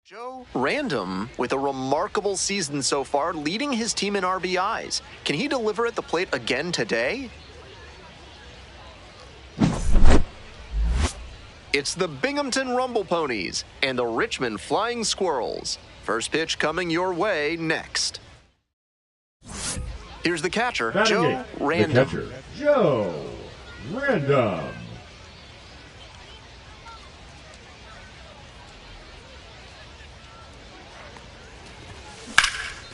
Joe Random with a remarkable season so far, leading his team in RBIs. Can he deliver at the plate again today? It's the Binghamton Rumble Ponies and the Richmond Flying Squirrels. First pitch coming your way next. Here's the catcher, Joe Random. The catcher, Joe Random.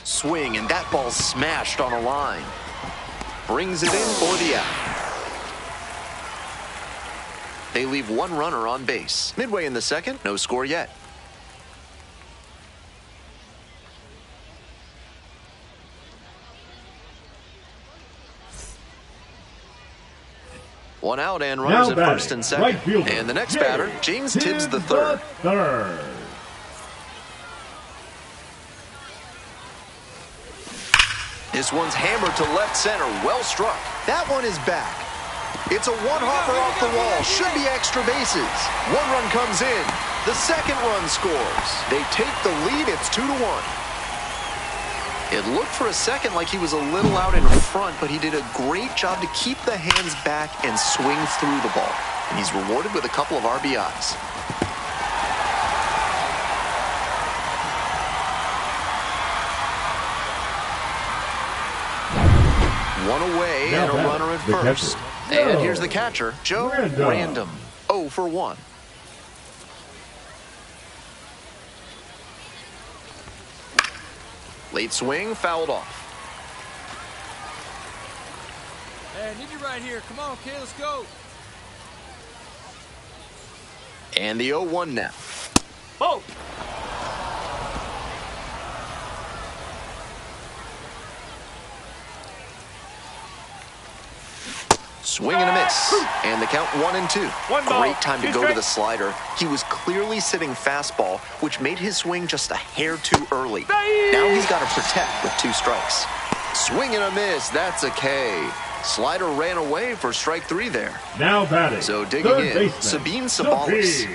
Swing, and that ball smashed on a line. Brings it in for the out. They leave one runner on base. Midway in the second, no score yet. One out and runners at first and second. Right fielder, and the next batter, James Tibbs the third. This one's hammered to left center. Well struck. That one is back. It's a one-hopper off the wall. Should be extra bases. One run comes in. The second run scores. They take the lead. It's 2-1. It looked for a second like he was a little out in front, but he did a great job to keep the hands back and swing through the ball. And he's rewarded with a couple of RBIs. One away and a runner at first. And here's the catcher, Joe Random. 0 for 1. Late swing, fouled off. Hey, I need you right here. Come on, kid, let's go. And the 0-1 now. Oh! Swing and a miss. And the count 1-2. Great time to go to the slider. He was clearly sitting fastball, which made his swing just a hair too early. Now he's got to protect with 2 strikes. Swing and a miss. That's a K. Slider ran away for strike 3 there. Now batting. So digging in, Sabine Sabalos.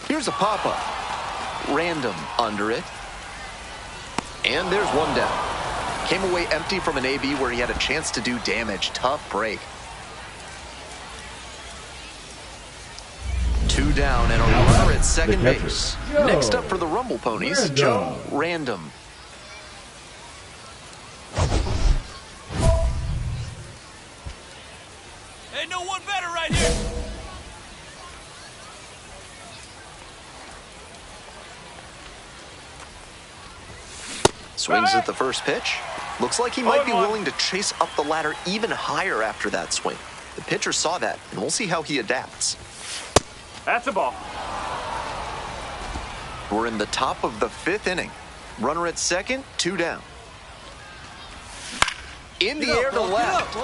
Here's a pop-up. Random under it. And there's one down. Came away empty from an AB where he had a chance to do damage. Tough break. 2 down and a runner at second base. Next up for the Rumble Ponies, Joe Random. Ain't no one better right here. Swings at the first pitch. Looks like he might be willing to chase up the ladder even higher after that swing. The pitcher saw that, and we'll see how he adapts. That's a ball. We're in the top of the 5th inning. Runner at second, 2 down. In the air to left.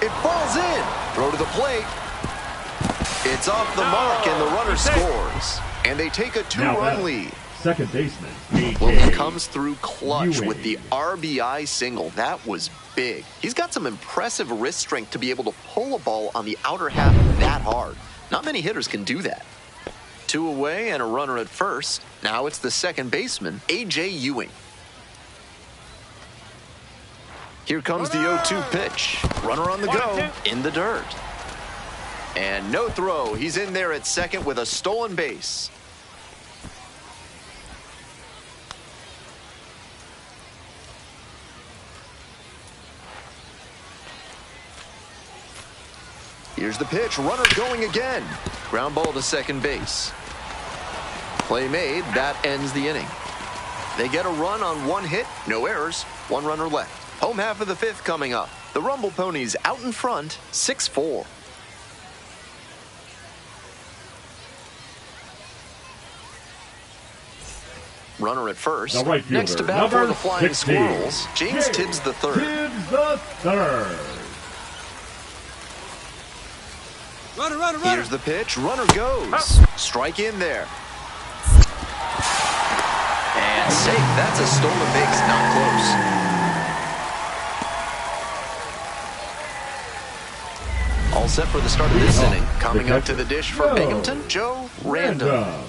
It falls in. Throw to the plate. It's off the mark, and the runner scores. And they take a 2-run lead. Second baseman. Well, he comes through clutch with the RBI single. That was big. He's got some impressive wrist strength to be able to pull a ball on the outer half that hard. Not many hitters can do that. 2 away and a runner at first. Now it's the second baseman, A.J. Ewing. Here comes the 0-2 pitch. Runner on the go, in the dirt. And no throw. He's in there at second with a stolen base. Here's the pitch, runner going again. Ground ball to second base. Play made, that ends the inning. They get a run on 1 hit, no errors, 1 runner left. Home half of the 5th coming up. The Rumble Ponies out in front, 6-4. Runner at first. Next to bat for the Flying Squirrels, James Tibbs the third. Runner. Here's the pitch. Runner goes. Strike in there. And safe. That's a stolen base. Not close. All set for the start of this inning. Coming up to the dish for Binghamton, Joe Random.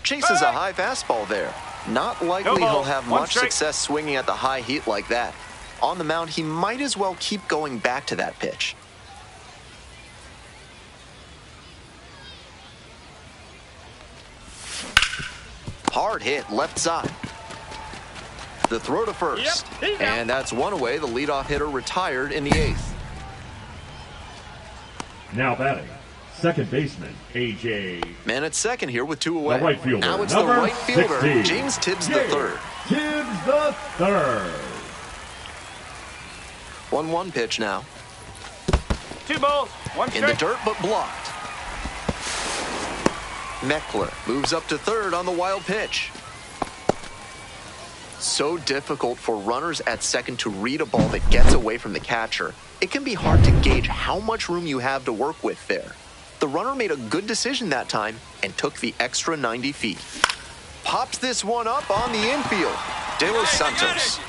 Chases a high fastball there. Not likely he'll have much success swinging at the high heat like that. On the mound, he might as well keep going back to that pitch. Hard hit left side. The throw to first. And that's one away. The leadoff hitter retired in the 8th. Now batting, second baseman, A.J. Man at second here with 2 away. The right fielder, now it's the right fielder, 16. James Tibbs the third. Tibbs the third. 1-1 pitch now. 2 balls, 1 strike. In the dirt, but blocked. Meckler moves up to third on the wild pitch. So difficult for runners at second to read a ball that gets away from the catcher. It can be hard to gauge how much room you have to work with there. The runner made a good decision that time and took the extra 90 feet. Pops this one up on the infield. De Los Santos.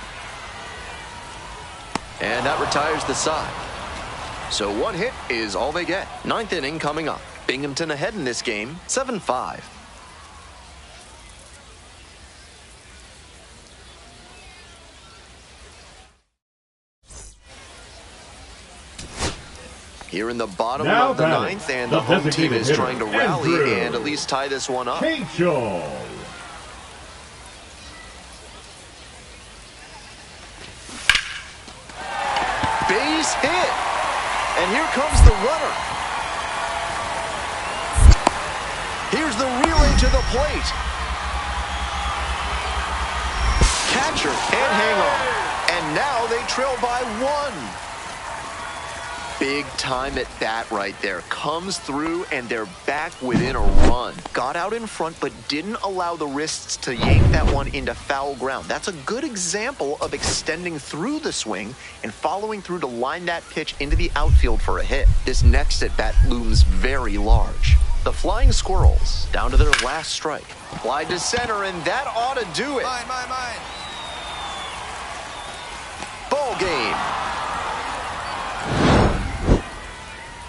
And that retires the side. So 1 hit is all they get. 9th inning coming up. Binghamton ahead in this game, 7-5. Here in the bottom now of the 9th, and the home team is trying to rally and at least tie this one up. Rachel. Base hit. And here comes the runner. Here's the relay to the plate. Catcher can't hang on. And now they trail by 1. Big time at bat right there. Comes through and they're back within a run. Got out in front but didn't allow the wrists to yank that one into foul ground. That's a good example of extending through the swing and following through to line that pitch into the outfield for a hit. This next at bat looms very large. The Flying Squirrels down to their last strike. Fly to center and that ought to do it. Mine. Ball game.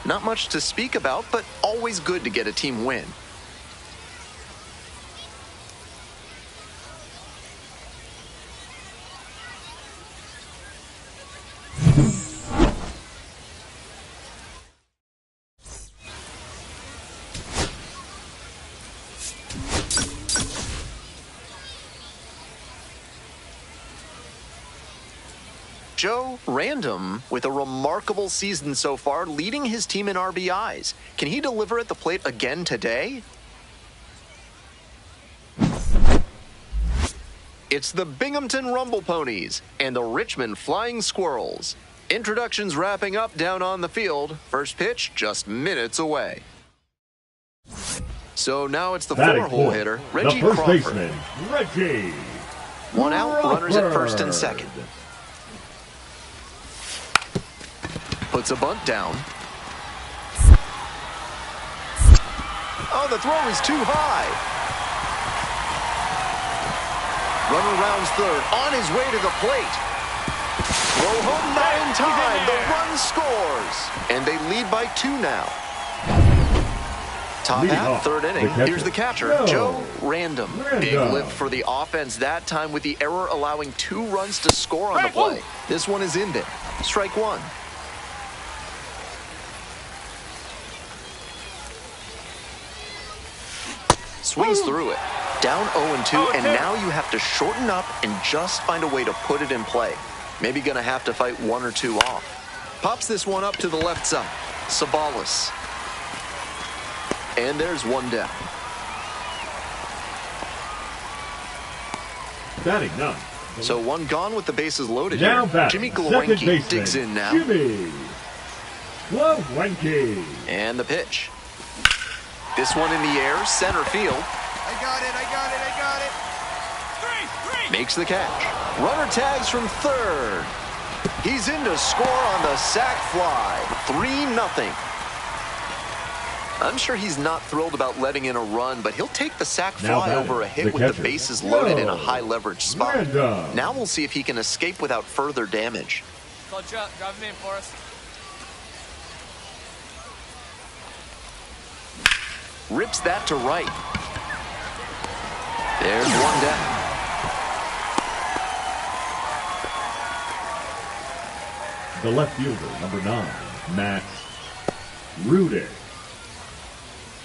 Not much to speak about, but always good to get a team win. Joe Random with a remarkable season so far, leading his team in RBIs. Can he deliver at the plate again today? It's the Binghamton Rumble Ponies and the Richmond Flying Squirrels. Introductions wrapping up down on the field. First pitch just minutes away. So now it's the 4-hole hitter, Reggie the first Crawford. baseman, Reggie. 1 out, runners at first and second. Puts a bunt down. Oh, the throw is too high. Runner rounds third, on his way to the plate. Throw home not in time. The run scores. And they lead by 2 now. Top half, 3rd inning. Here's the catcher, Joe Random. Big lift for the offense that time with the error allowing 2 runs to score on the play. This one is in there. Strike 1. Swings through it. Down 0-2, and now you have to shorten up and just find a way to put it in play. Maybe gonna have to fight 1 or 2 off. Pops this one up to the left side. Sabalas. And there's 1 down. Batting none. So 1 gone with the bases loaded now here. Batting, Jimmy Glowinski digs in now. Jimmy Glowinski. And the pitch. This one in the air, center field. I got it. Makes the catch. Runner tags from third. He's in to score on the sac fly. 3-0. I'm sure he's not thrilled about letting in a run, but he'll take the sac fly over a hit with the bases loaded in a high leverage spot. Now we'll see if he can escape without further damage. Call Chuck, drive him in for us. Rips that to right. There's one down. The left fielder, number 9, Matt Rudick.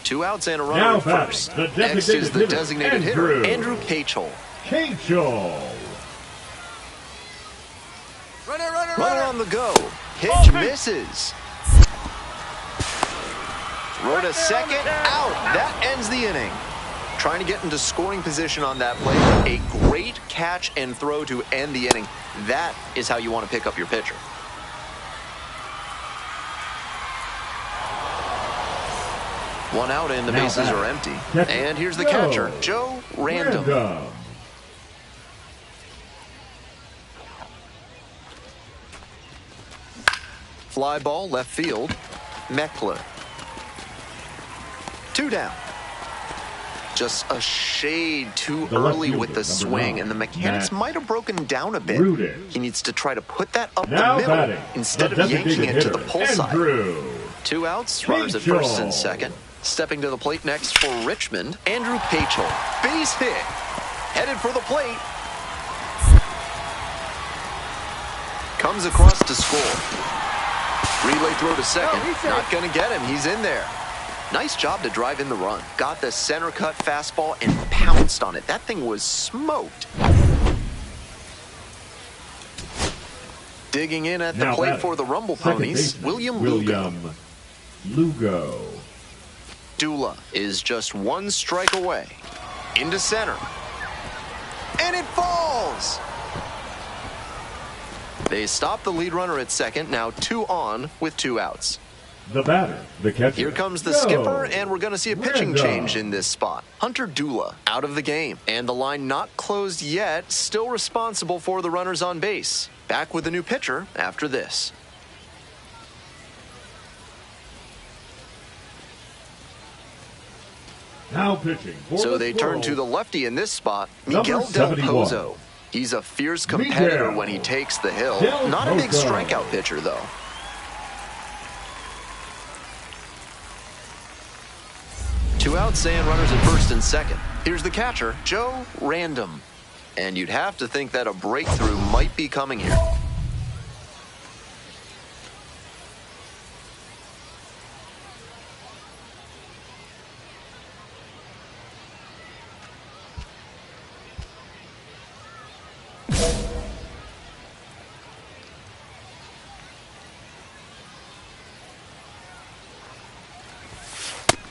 2 outs and a runner at first. Next is the designated hitter, Andrew Cachel. Runner on the go. Pitch misses. Throw to second, out. That ends the inning. Trying to get into scoring position on that play. A great catch and throw to end the inning. That is how you want to pick up your pitcher. One out and the bases are empty. And here's the catcher, Joe Random. Fly ball left field, Meckler. 2 down. Just a shade too early with the swing, and the mechanics might have broken down a bit. He needs to try to put that up the middle instead of yanking it to the pull side. 2 outs, runners at first and second. Stepping to the plate next for Richmond, Andrew Cachel. Base hit. Headed for the plate. Comes across to score. Relay throw to second. Not going to get him. He's in there. Nice job to drive in the run. Got the center cut fastball and pounced on it. That thing was smoked. Digging in at the plate for the Rumble Ponies, William Lugo. Dula is just 1 strike away. Into center. And it falls! They stop the lead runner at second, now 2 on with 2 outs. The batter, the catcher. Here comes the skipper, and we're going to see a pitching change in this spot. Hunter Dula out of the game, and the line not closed yet, still responsible for the runners on base. Back with a new pitcher after this. Now pitching. So they turn to the lefty in this spot, Miguel Del Pozo. He's a fierce competitor when he takes the hill. Not a big strikeout pitcher, though. Two outs and runners at first and second. Here's the catcher, Joe Random. And you'd have to think that a breakthrough might be coming here.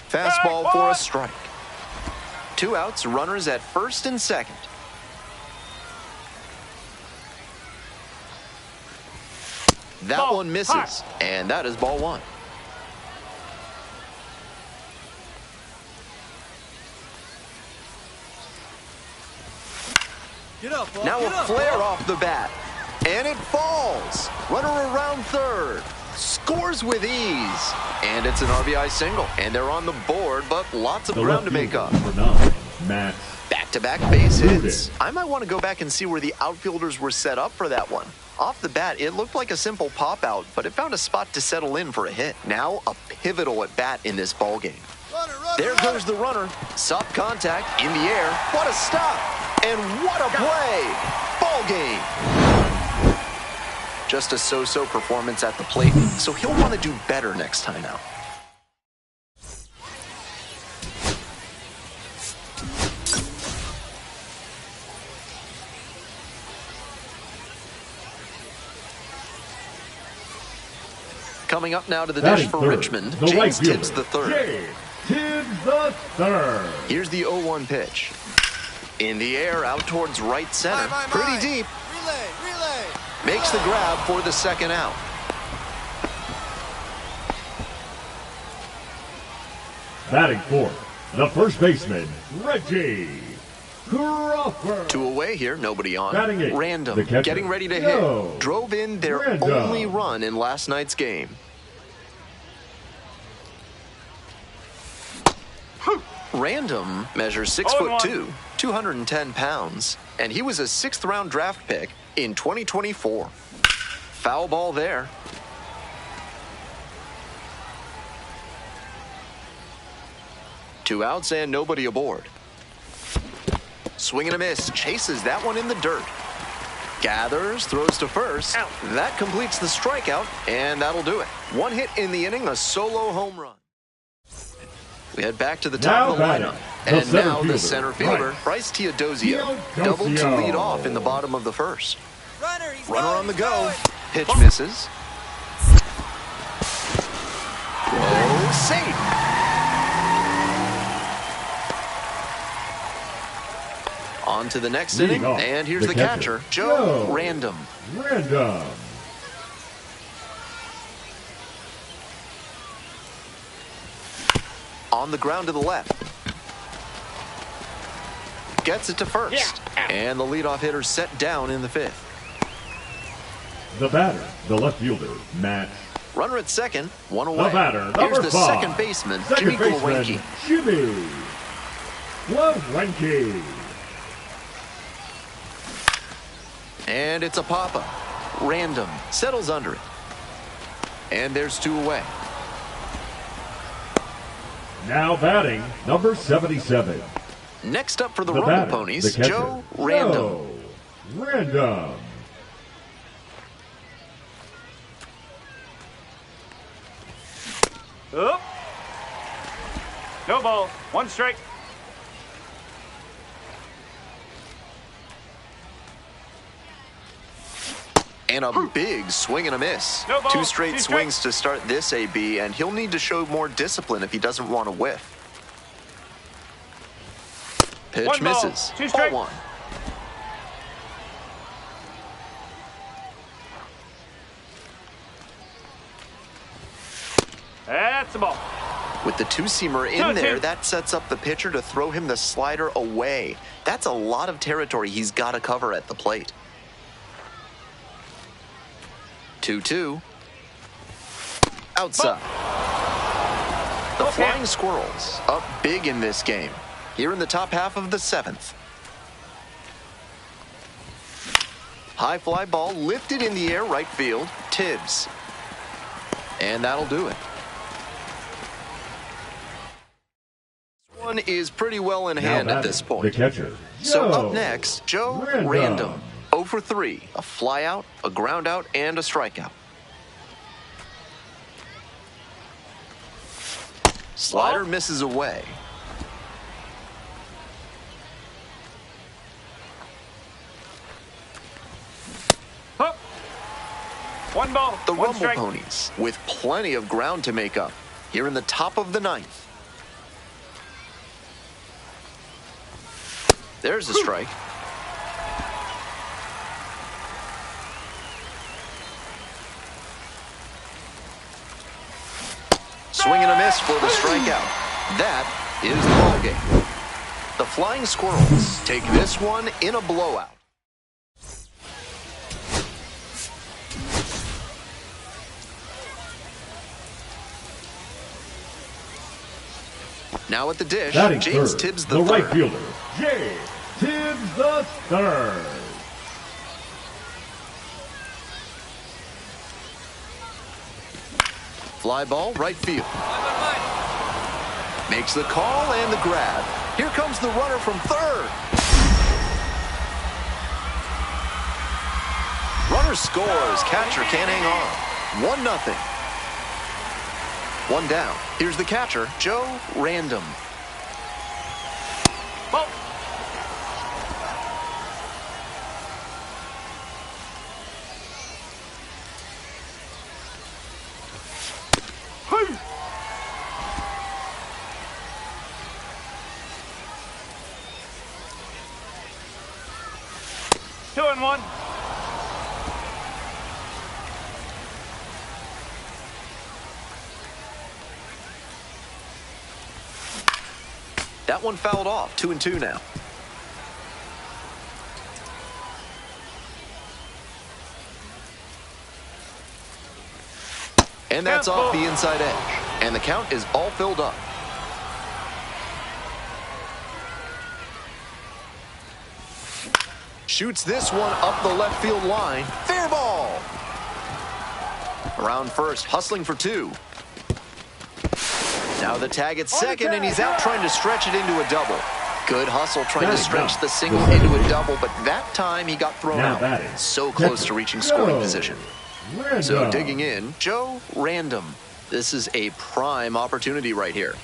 Fastball for a strike. Two outs, runners at first and second. That one misses, and that is ball one. Get up, ball. Now Get a up, flare ball. off the bat, and it falls. Runner around third. Scores with ease, and it's an RBI single, and they're on the board, but lots of ground to make up. Back-to-back base hits. I might want to go back and see where the outfielders were set up for that one. Off the bat, it looked like a simple pop-out, but it found a spot to settle in for a hit. Now a pivotal at-bat in this ballgame. There goes the runner. Soft contact in the air. What a stop, and what a play. Ballgame. Just a so-so performance at the plate, so he'll want to do better next time out. Coming up now to the dish for Richmond, James Tibbs the third. Here's the 0-1 pitch. In the air, out towards right center. Pretty deep. Relay. Makes the grab for the second out. Batting fourth, the first baseman, Reggie Crawford. 2 away here, nobody on. Batting Random, getting ready to hit. Drove in their only run in last night's game. Random measures 6'2", 210 pounds, and he was a 6th-round draft pick in 2024. Foul ball there. Two outs and nobody aboard. Swing and a miss, chases that one in the dirt. Gathers, throws to first. Out. That completes the strikeout, and that'll do it. 1 hit in the inning, a solo home run. We head back to the top of the lineup. And now the center fielder, Bryce Teodosio, doubled to lead off in the bottom of the first. Runner on the go. Pitch misses. Throw safe. On to the next inning, and here's the catcher, Joe Random. On the ground to the left. Gets it to first. And the leadoff hitter set down in the 5th. The batter, the left fielder, Matt. Runner at second, 1 away. The batter, here's the 5. second baseman, Jimmy Glowinski. Jimmy Glowinski. And it's a pop-up. Random settles under it. And there's 2 away. Now batting, number 77. Next up for the Rumble Ponies, Joe Random. Random. Up. No ball. 1 strike. And a big swing and a miss. No ball. 2 straight swings to start this AB, and he'll need to show more discipline if he doesn't want to whiff. Pitch 1 ball. misses. 2 strike. 0-1. That's the ball. With the 2-seamer in there, that sets up the pitcher to throw him the slider away. That's a lot of territory he's got to cover at the plate. 2-2. Outside. The Flying Squirrels up big in this game. Here in the top half of the 7th. High fly ball lifted in the air, right field. Tibbs. And that'll do it. This one is pretty well in hand at this point. The catcher. So up next, Joe Random. 0 for 3. A fly out, a ground out, and a strikeout. Slider misses away. Up. 1 ball. The 1 Rumble strike. Ponies with plenty of ground to make up here in the top of the 9th. There's a strike. Swing and a miss for the strikeout. That is the ball game. The Flying Squirrels take this one in a blowout. Now at the dish, James Tibbs the right fielder, James Tibbs the third. Fly ball, right field. Makes the call and the grab. Here comes the runner from third. Runner scores. Catcher can't hang on. 1-0. 1 down. Here's the catcher, Joe Random. Ball. Two and one. That one fouled off. 2-2 now. And that's off the inside edge. And the count is all filled up. Shoots this one up the left field line. Fair ball. Around first, hustling for 2. Now the tag at second, and he's out trying to stretch it into a double. Good hustle trying to stretch the single into a double, but that time he got thrown out. So close to reaching scoring position. So digging in, Joe Random. This is a prime opportunity right here.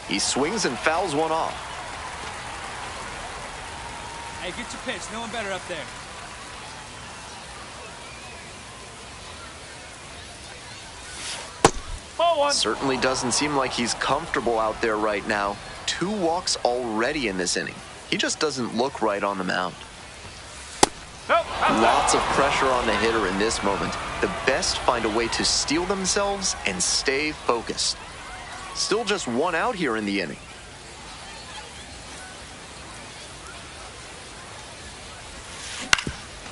He swings and fouls one off. Hey, get your pitch. No one better up there. Certainly doesn't seem like he's comfortable out there right now. 2 walks already in this inning. He just doesn't look right on the mound. Lots of pressure on the hitter in this moment. The best find a way to steel themselves and stay focused. Still just 1 out here in the inning.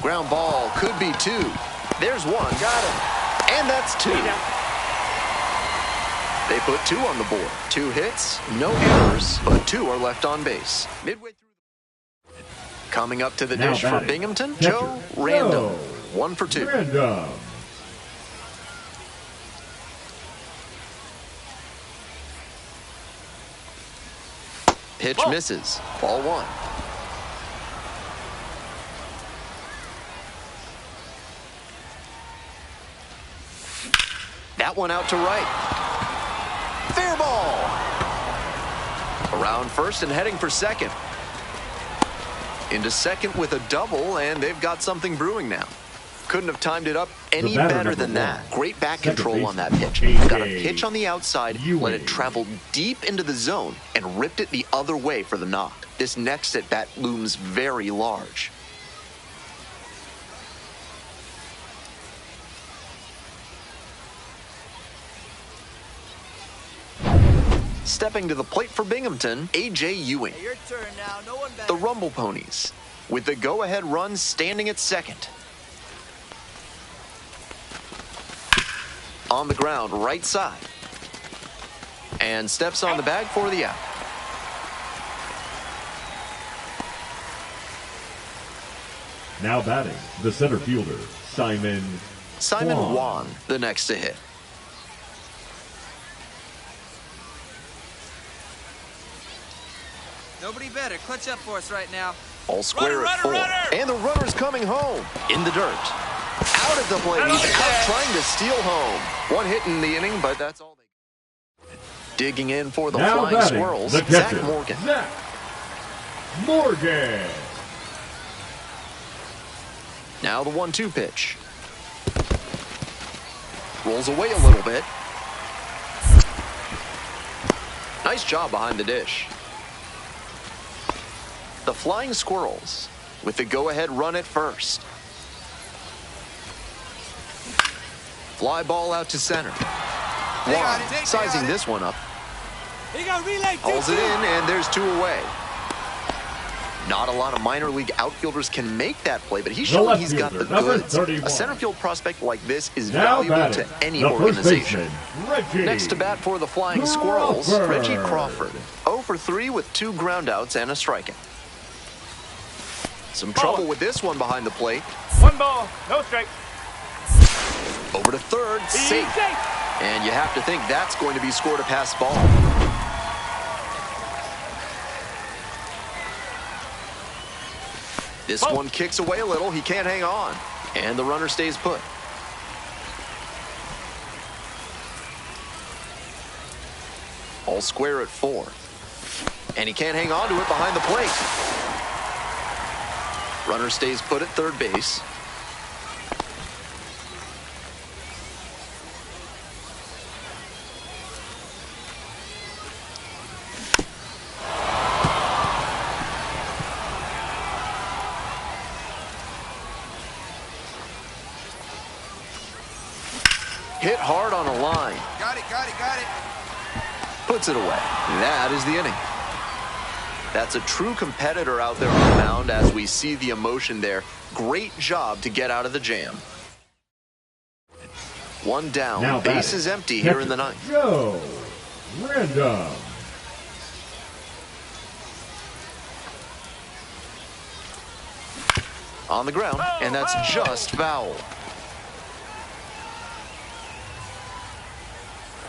Ground ball could be 2. There's 1. Got him. And that's 2. They put 2 on the board. 2 hits, no errors, but 2 are left on base. Midway through. Coming up to the dish for Binghamton, Joe Random. 1 for 2. Pitch misses. Ball 1. That one out to right. Fair ball. Around first and heading for second. Into second with a double, and they've got something brewing now. Couldn't have timed it up any better than that. Great back control on that pitch. Got a pitch on the outside, let it travel deep into the zone, and ripped it the other way for the knock. This next at bat looms very large. Stepping to the plate for Binghamton, A.J. Ewing. Hey, your turn now. No one better. The Rumble Ponies, with the go-ahead run standing at second. On the ground, right side. And steps on the bag for the out. Now batting, the center fielder, Simon Juan, the next to hit. Nobody better. Clutch up for us right now. All square at 4. And the runner's coming home. In the dirt. Out at the plate. He's out trying to steal home. 1 hit in the inning, but that's all they got. Digging in for the Flying Squirrels, Zach Morgan. Now the 1-2 pitch. Rolls away a little bit. Nice job behind the dish. The Flying Squirrels with the go-ahead run at first. Fly ball out to center. Juan sizing this one up. Hauls it in, and there's 2 away. Not a lot of minor league outfielders can make that play, but he's showing he's got the goods. A center field prospect like this is valuable to any organization. Next to bat for the Flying Squirrels, Reggie Crawford. 0 for 3 with 2 groundouts and a strikeout. Some trouble with this one behind the plate. 1 ball, no strike. Over to third, safe. And you have to think that's going to be scored a pass ball. This one kicks away a little. He can't hang on. And the runner stays put. All square at 4. And he can't hang on to it behind the plate. Runner stays put at third base. Hit hard on a line. Got it. Puts it away. That is the inning. That's a true competitor out there on the mound as we see the emotion there. Great job to get out of the jam. One down. Now Base is empty here in the ninth. Joe Random. On the ground, and that's just foul.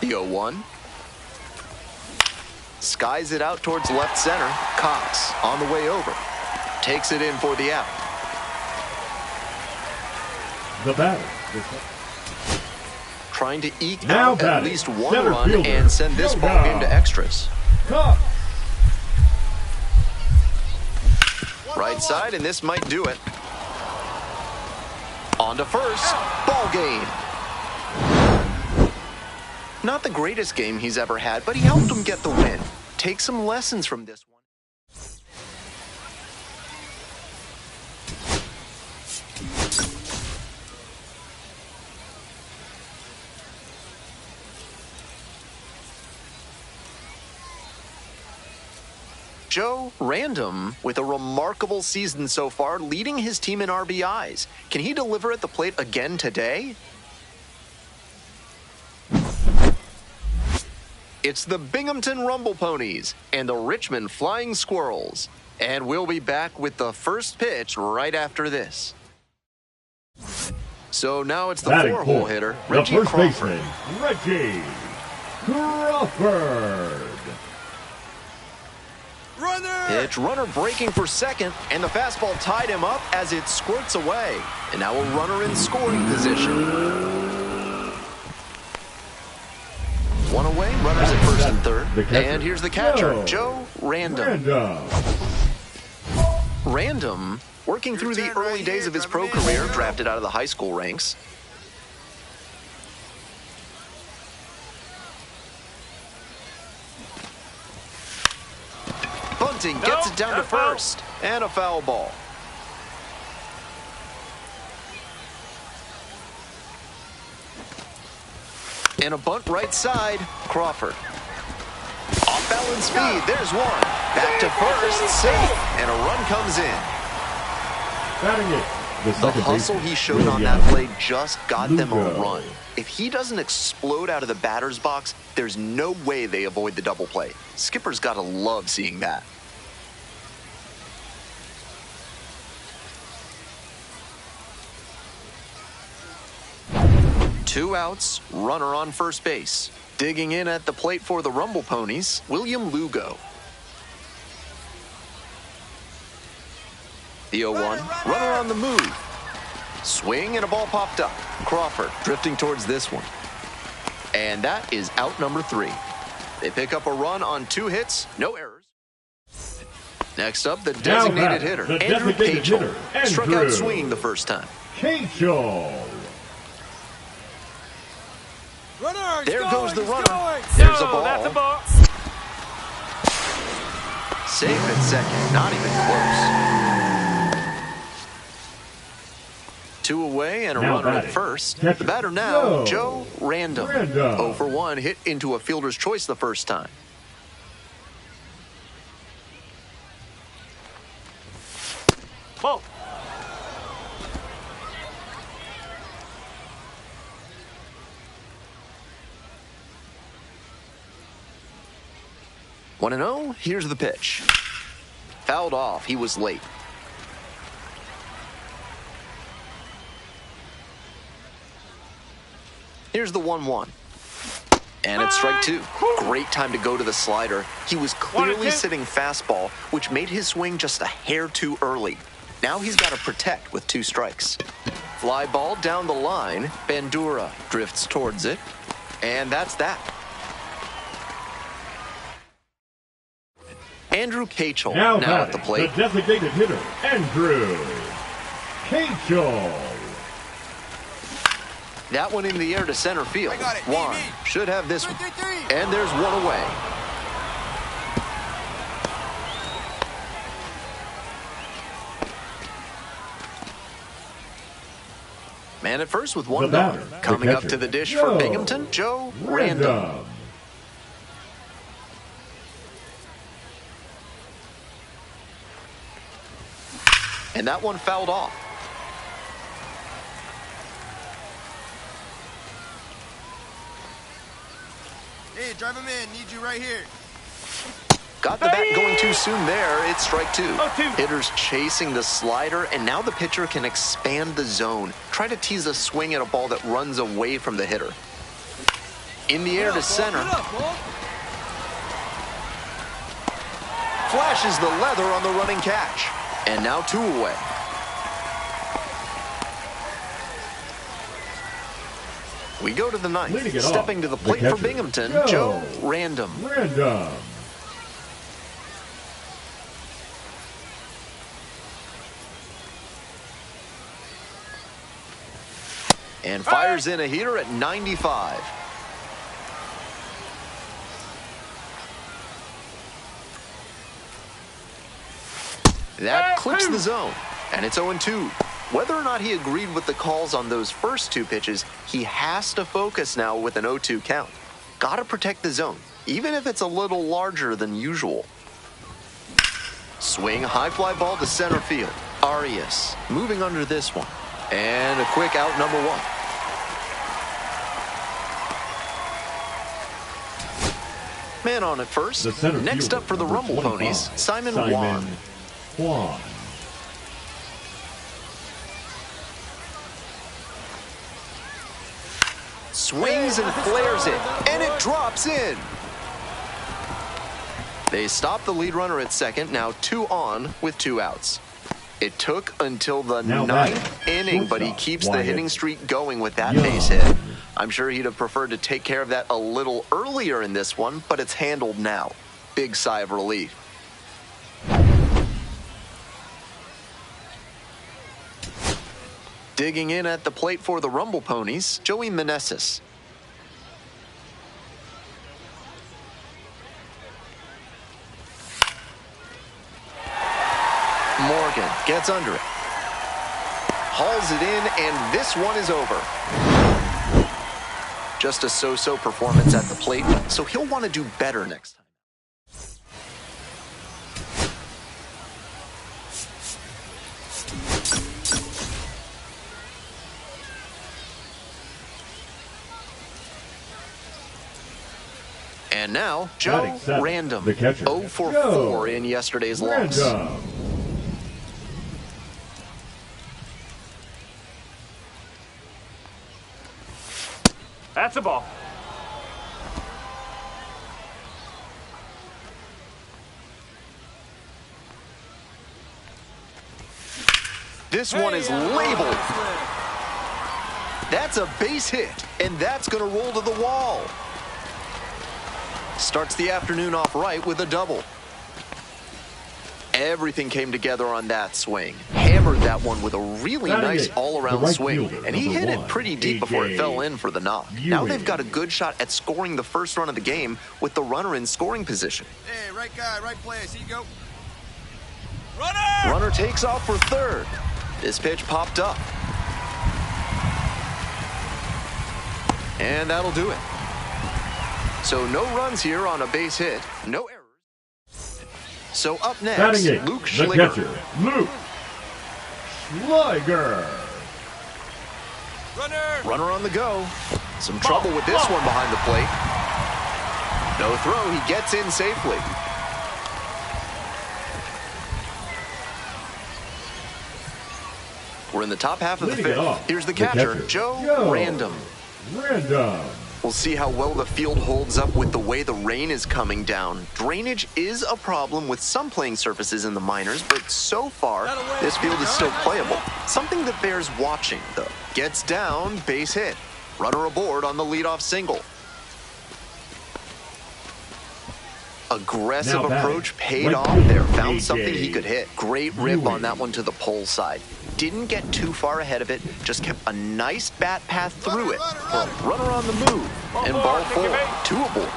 The 0-1. Skies it out towards left center. Cox on the way over. Takes it in for the out. The batter. Trying to eke Now out at least one center run fielder, and send this ball game to extras. Cox. Right side, and this might do it. On to first. Ball game. Not the greatest game he's ever had, but he helped him get the win. Take some lessons from this one. Joe Random with a remarkable season so far, leading his team in RBIs. Can he deliver at the plate again today? It's the Binghamton Rumble Ponies and the Richmond Flying Squirrels. And we'll be back with the first pitch right after this. So now it's the four-hole hitter, Reggie the first Crawford. baseman, Reggie Crawford. Runner! Pitch, runner breaking for second, and the fastball tied him up as it squirts away. And now a runner in scoring position. One away, runners at first and third. And here's the catcher, Joe Random. Random, working through the early days of his pro career, drafted out of the high school ranks. Bunting gets it down to first, and a foul ball. And a bunt right side, Crawford. Off balance speed, there's one. Back to first, safe, and a run comes in. Batting it. The hustle he showed on that play just got them a run. If he doesn't explode out of the batter's box, there's no way they avoid the double play. Skipper's got to love seeing that. Two outs, runner on first base. Digging in at the plate for the Rumble Ponies, William Lugo. The 0-1, runner on the move. Swing and a ball popped up. Crawford drifting towards this one. And that is out number 3. They pick up a run on 2 hits, no errors. Next up, the designated hitter, Andrew Cachel. Struck out swinging the first time. Cachel. Runner, there goes the runner. Going. There's a ball. That's a ball. Safe at second, not even close. 2 away and a runner at first. The batter now, Joe Random. 0 for 1, hit into a fielder's choice the first time. Ball. One and 0, here's the pitch. Fouled off, he was late. Here's the 1-1. And it's strike 2. Great time to go to the slider. He was clearly sitting fastball, which made his swing just a hair too early. Now he's got to protect with 2 strikes. Fly ball down the line. Bandura drifts towards it. And that's that. Andrew Cachel now at the plate. The designated hitter, Andrew Cachel. That one in the air to center field. Juan should have this one. And there's one away. Man at first with 1 down. Coming up to the dish for Binghamton, Joe Random. And that one fouled off. Hey, drive him in. Need you right here. Got the bat going too soon there. It's strike two. 0-2. Hitters chasing the slider, and now the pitcher can expand the zone. Try to tease a swing at a ball that runs away from the hitter. In the air to center. Flashes the leather on the running catch. And now 2 away. We go to the ninth. Stepping to the plate for Binghamton, Joe Random. And fires in a heater at 95. That clips the zone, and it's 0-2. Whether or not he agreed with the calls on those first 2 pitches, he has to focus now with an 0-2 count. Gotta protect the zone, even if it's a little larger than usual. Swing, high fly ball to center field. Arias moving under this one. And a quick out, number 1. Man on at first. Next up for the Rumble Ponies, Simon Juan. Swings and flares it, and it drops in. They stop the lead runner at second, now 2 on with 2 outs. It took until the 9th inning, but he keeps the hitting streak going with that base hit. I'm sure he'd have preferred to take care of that a little earlier in this one, but it's handled now. Big sigh of relief. Digging in at the plate for the Rumble Ponies, Joey Meneses. Morgan gets under it. Hauls it in, and this one is over. Just a so-so performance at the plate, so he'll want to do better next time. And now, Joe Random, 0 for 4 in yesterday's loss. That's a ball. This one is labeled. That's a base hit, and that's going to roll to the wall. Starts the afternoon off right with a double. Everything came together on that swing. Hammered that one with a really nice all-around swing, and he hit it pretty deep before it fell in for the knock. Now they've got a good shot at scoring the first run of the game with the runner in scoring position. Hey, right guy, right place. Here you go. Runner takes off for third. This pitch popped up. And that'll do it. So no runs here on a base hit, no errors. So up next, Luke Schliger. Luke Schliger. Runner on the go. Some trouble with this one behind the plate. No throw, he gets in safely. We're in the top half of the fifth. Here's the catcher, Joe Random. We'll see how well the field holds up with the way the rain is coming down. Drainage is a problem with some playing surfaces in the minors, but so far, this field is still playable. Something that bears watching, though. Gets down, base hit. Runner aboard on the leadoff single. Aggressive approach paid off there. Found something he could hit. Great rip on that one to the pole side. Didn't get too far ahead of it, just kept a nice bat path through it. Runner on the move, and ball 4, 2 aboard.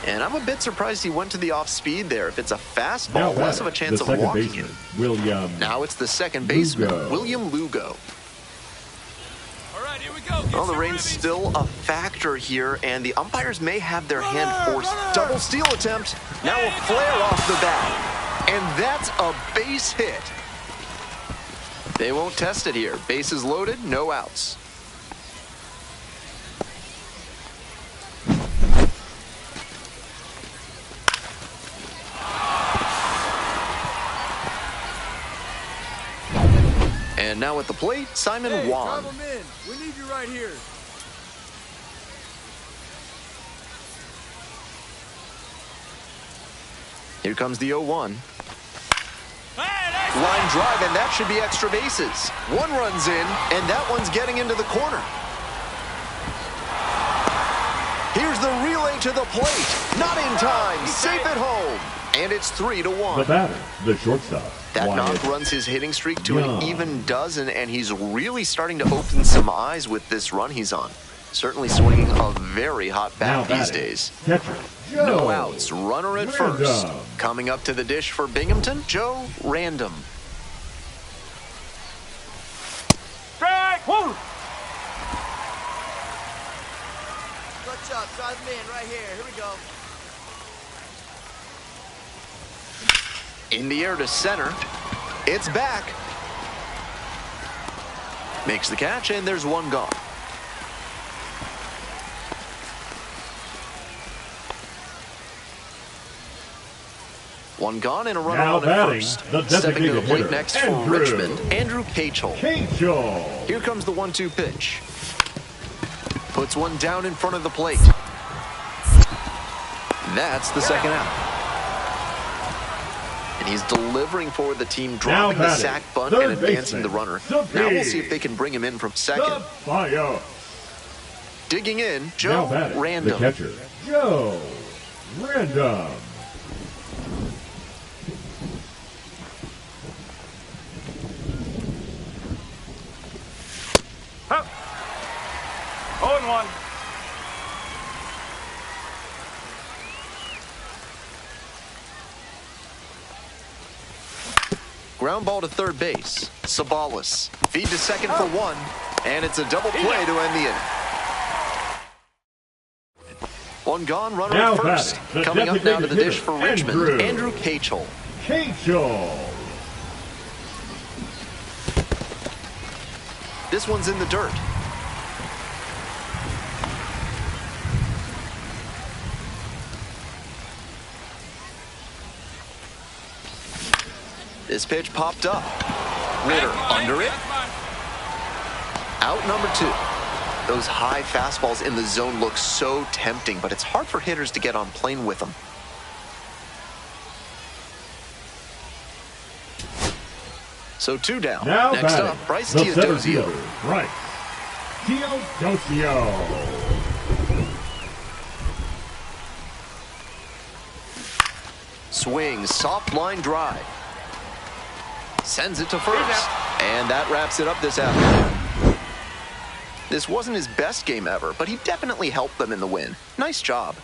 And I'm a bit surprised he went to the off speed there. If it's a fastball, less of a chance of walking it. Now it's the second baseman, William Lugo. All right, here we go. Well, the rain's still a factor here, and the umpires may have their hand forced. Double steal attempt. Now a flare off the bat. And that's a base hit. They won't test it here. Bases loaded, no outs. And now at the plate, Simon Hey, Wan. drive 'em in. We need you right here. Here comes the 0-1. Hey, nice Line drive, and that should be extra bases. One runs in, and that one's getting into the corner. Here's the relay to the plate. Not in time. Safe at home. And it's 3-1. The batter, the shortstop. That Wyatt knock runs his hitting streak to Young. an even dozen, and he's really starting to open some eyes with this run he's on. Certainly swinging a very hot Now bat these batting, days. catcher, Joe. No outs, runner at first. Random. Coming up to the dish for Binghamton, Joe Random. strike. Woo! Clutch up, drive 'em in right here. Here we go. In the air to center. It's back. Makes the catch, and there's one gone. One gone and a runner Now on at batting, first. the Stepping to the designated plate hitter, next Andrew. for Richmond, Andrew Cachel. Cachel. Here comes the 1-2 pitch. Puts one down in front of the plate. That's the second out. And he's delivering for the team, dropping the batting, sack bunt third and advancing baseman, the runner. Sophie. Now we'll see if they can bring him in from second. The fire. Digging in, Now Joe batting, the Random. catcher, Joe Random. Hup. 0-1. Ground ball to third base. Sabalas. Feed to second for one. And it's a double play to end the inning. One gone, runner Now at first. batting, the Coming up now to the designated dish for hitter, Richmond, Andrew. Andrew Cachel. Cachel. This one's in the dirt. This pitch popped up. Ritter under it. Out number 2. Those high fastballs in the zone look so tempting, but it's hard for hitters to get on plane with them. So 2 down. Now Next batting, up, Bryce the center Teodosio. fielder, Bryce Teodosio. Swings, soft line drive. Sends it to first. And that wraps it up this afternoon. This wasn't his best game ever, but he definitely helped them in the win. Nice job.